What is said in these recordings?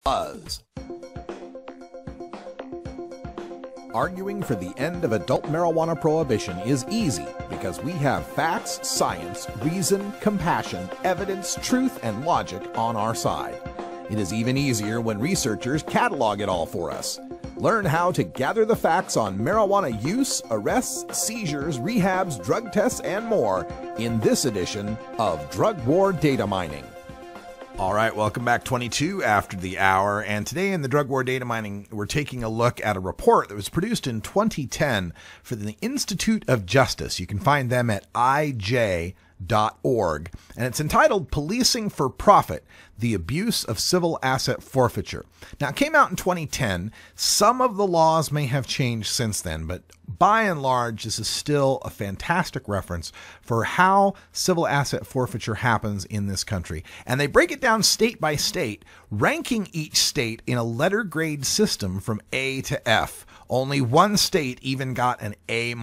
Buzz. Arguing for the end of adult marijuana prohibition is easy because we have facts, science, reason, compassion, evidence, truth, and logic on our side. It is even easier when researchers catalog it all for us. Learn how to gather the facts on marijuana use, arrests, seizures, rehabs, drug tests, and more in this edition of Drug War Data Mining. All right, welcome back. 22 after the hour, and today in the Drug War Data Mining, we're taking a look at a report that was produced in 2010 for the Institute of Justice. You can find them at ij.org, and it's entitled Policing for Profit, the Abuse of Civil Asset Forfeiture. Now, it came out in 2010. Some of the laws may have changed since then, but by and large, this is still a fantastic reference for how civil asset forfeiture happens in this country. And they break it down state by state, ranking each state in a letter grade system from A to F. Only one state even got an A-,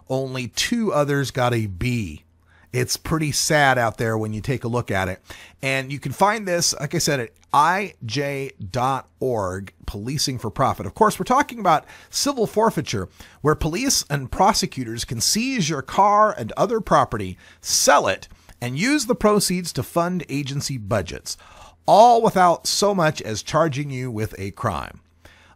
only two others got a B. It's pretty sad out there when you take a look at it. And you can find this, like I said, at ij.org, Policing for Profit. Of course, we're talking about civil forfeiture, where police and prosecutors can seize your car and other property, sell it, and use the proceeds to fund agency budgets, all without so much as charging you with a crime.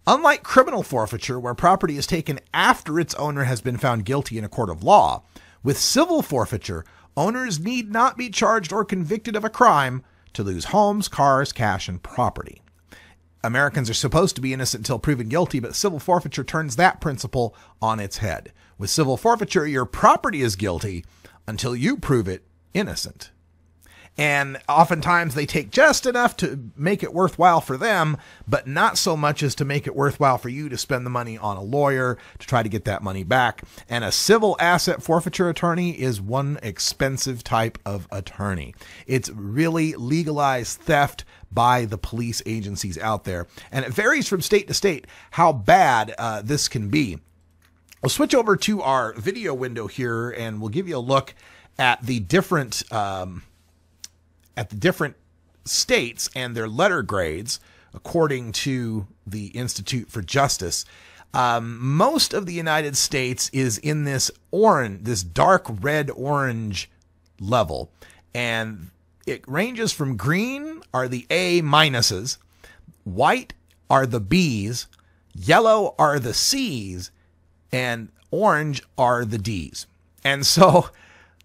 Unlike criminal forfeiture, where property is taken after its owner has been found guilty in a court of law, with civil forfeiture, owners need not be charged or convicted of a crime to lose homes, cars, cash, and property. Americans are supposed to be innocent until proven guilty, but civil forfeiture turns that principle on its head. With civil forfeiture, your property is guilty until you prove it innocent. And oftentimes they take just enough to make it worthwhile for them, but not so much as to make it worthwhile for you to spend the money on a lawyer to try to get that money back. And a civil asset forfeiture attorney is one expensive type of attorney. It's really legalized theft by the police agencies out there. And it varies from state to state how bad this can be. We'll switch over to our video window here and we'll give you a look at the different states and their letter grades, according to the Institute for Justice. Most of the United States is in this orange, this dark red-orange level, and it ranges from green are the A-, white are the B's, yellow are the C's, and orange are the D's. And so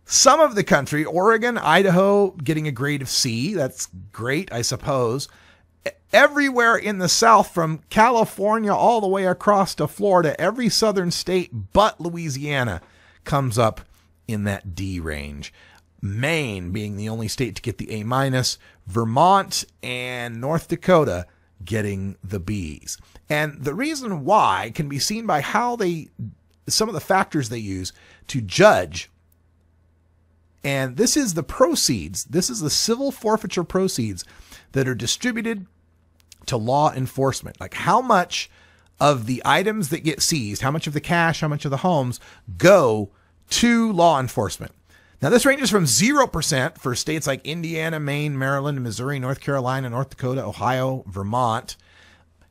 some of the country, Oregon, Idaho, getting a grade of C. That's great, I suppose. Everywhere in the South, from California all the way across to Florida, every southern state but Louisiana comes up in that D range. Maine being the only state to get the A-, Vermont and North Dakota getting the B's. And the reason why can be seen by how some of the factors they use to judge. And this is the proceeds. This is the civil forfeiture proceeds that are distributed to law enforcement. Like how much of the items that get seized, how much of the cash, how much of the homes go to law enforcement. Now, this ranges from 0% for states like Indiana, Maine, Maryland, Missouri, North Carolina, North Dakota, Ohio, Vermont,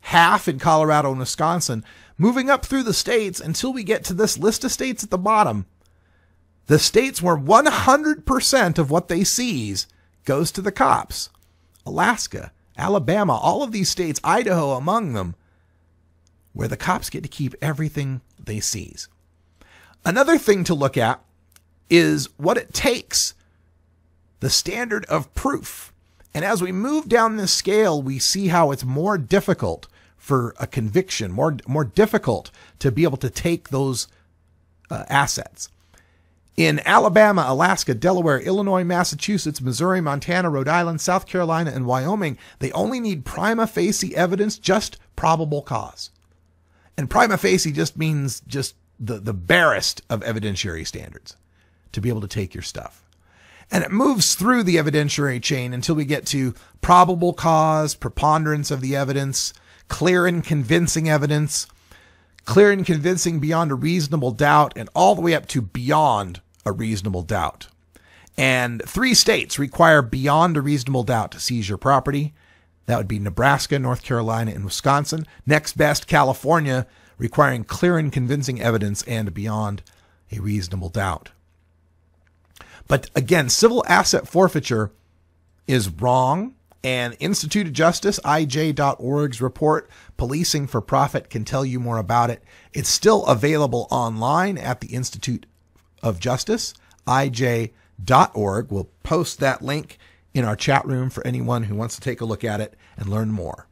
half in Colorado and Wisconsin, moving up through the states until we get to this list of states at the bottom. The states where 100% of what they seize goes to the cops. Alaska, Alabama, all of these states, Idaho among them, where the cops get to keep everything they seize. Another thing to look at is what it takes, the standard of proof. And as we move down this scale, we see how it's more difficult for a conviction, more difficult to be able to take those assets. In Alabama, Alaska, Delaware, Illinois, Massachusetts, Missouri, Montana, Rhode Island, South Carolina, and Wyoming, they only need prima facie evidence, just probable cause. And prima facie just means just the barest of evidentiary standards to be able to take your stuff. And it moves through the evidentiary chain until we get to probable cause, preponderance of the evidence, clear and convincing evidence, clear and convincing beyond a reasonable doubt, and all the way up to beyond a reasonable doubt. And 3 states require beyond a reasonable doubt to seize your property. That would be Nebraska, North Carolina, and Wisconsin. Next best, California, requiring clear and convincing evidence and beyond a reasonable doubt. But again, civil asset forfeiture is wrong. And Institute of Justice, IJ.org's report, Policing for Profit, can tell you more about it. It's still available online at the Institute of Justice, IJ.org. We'll post that link in our chat room for anyone who wants to take a look at it and learn more.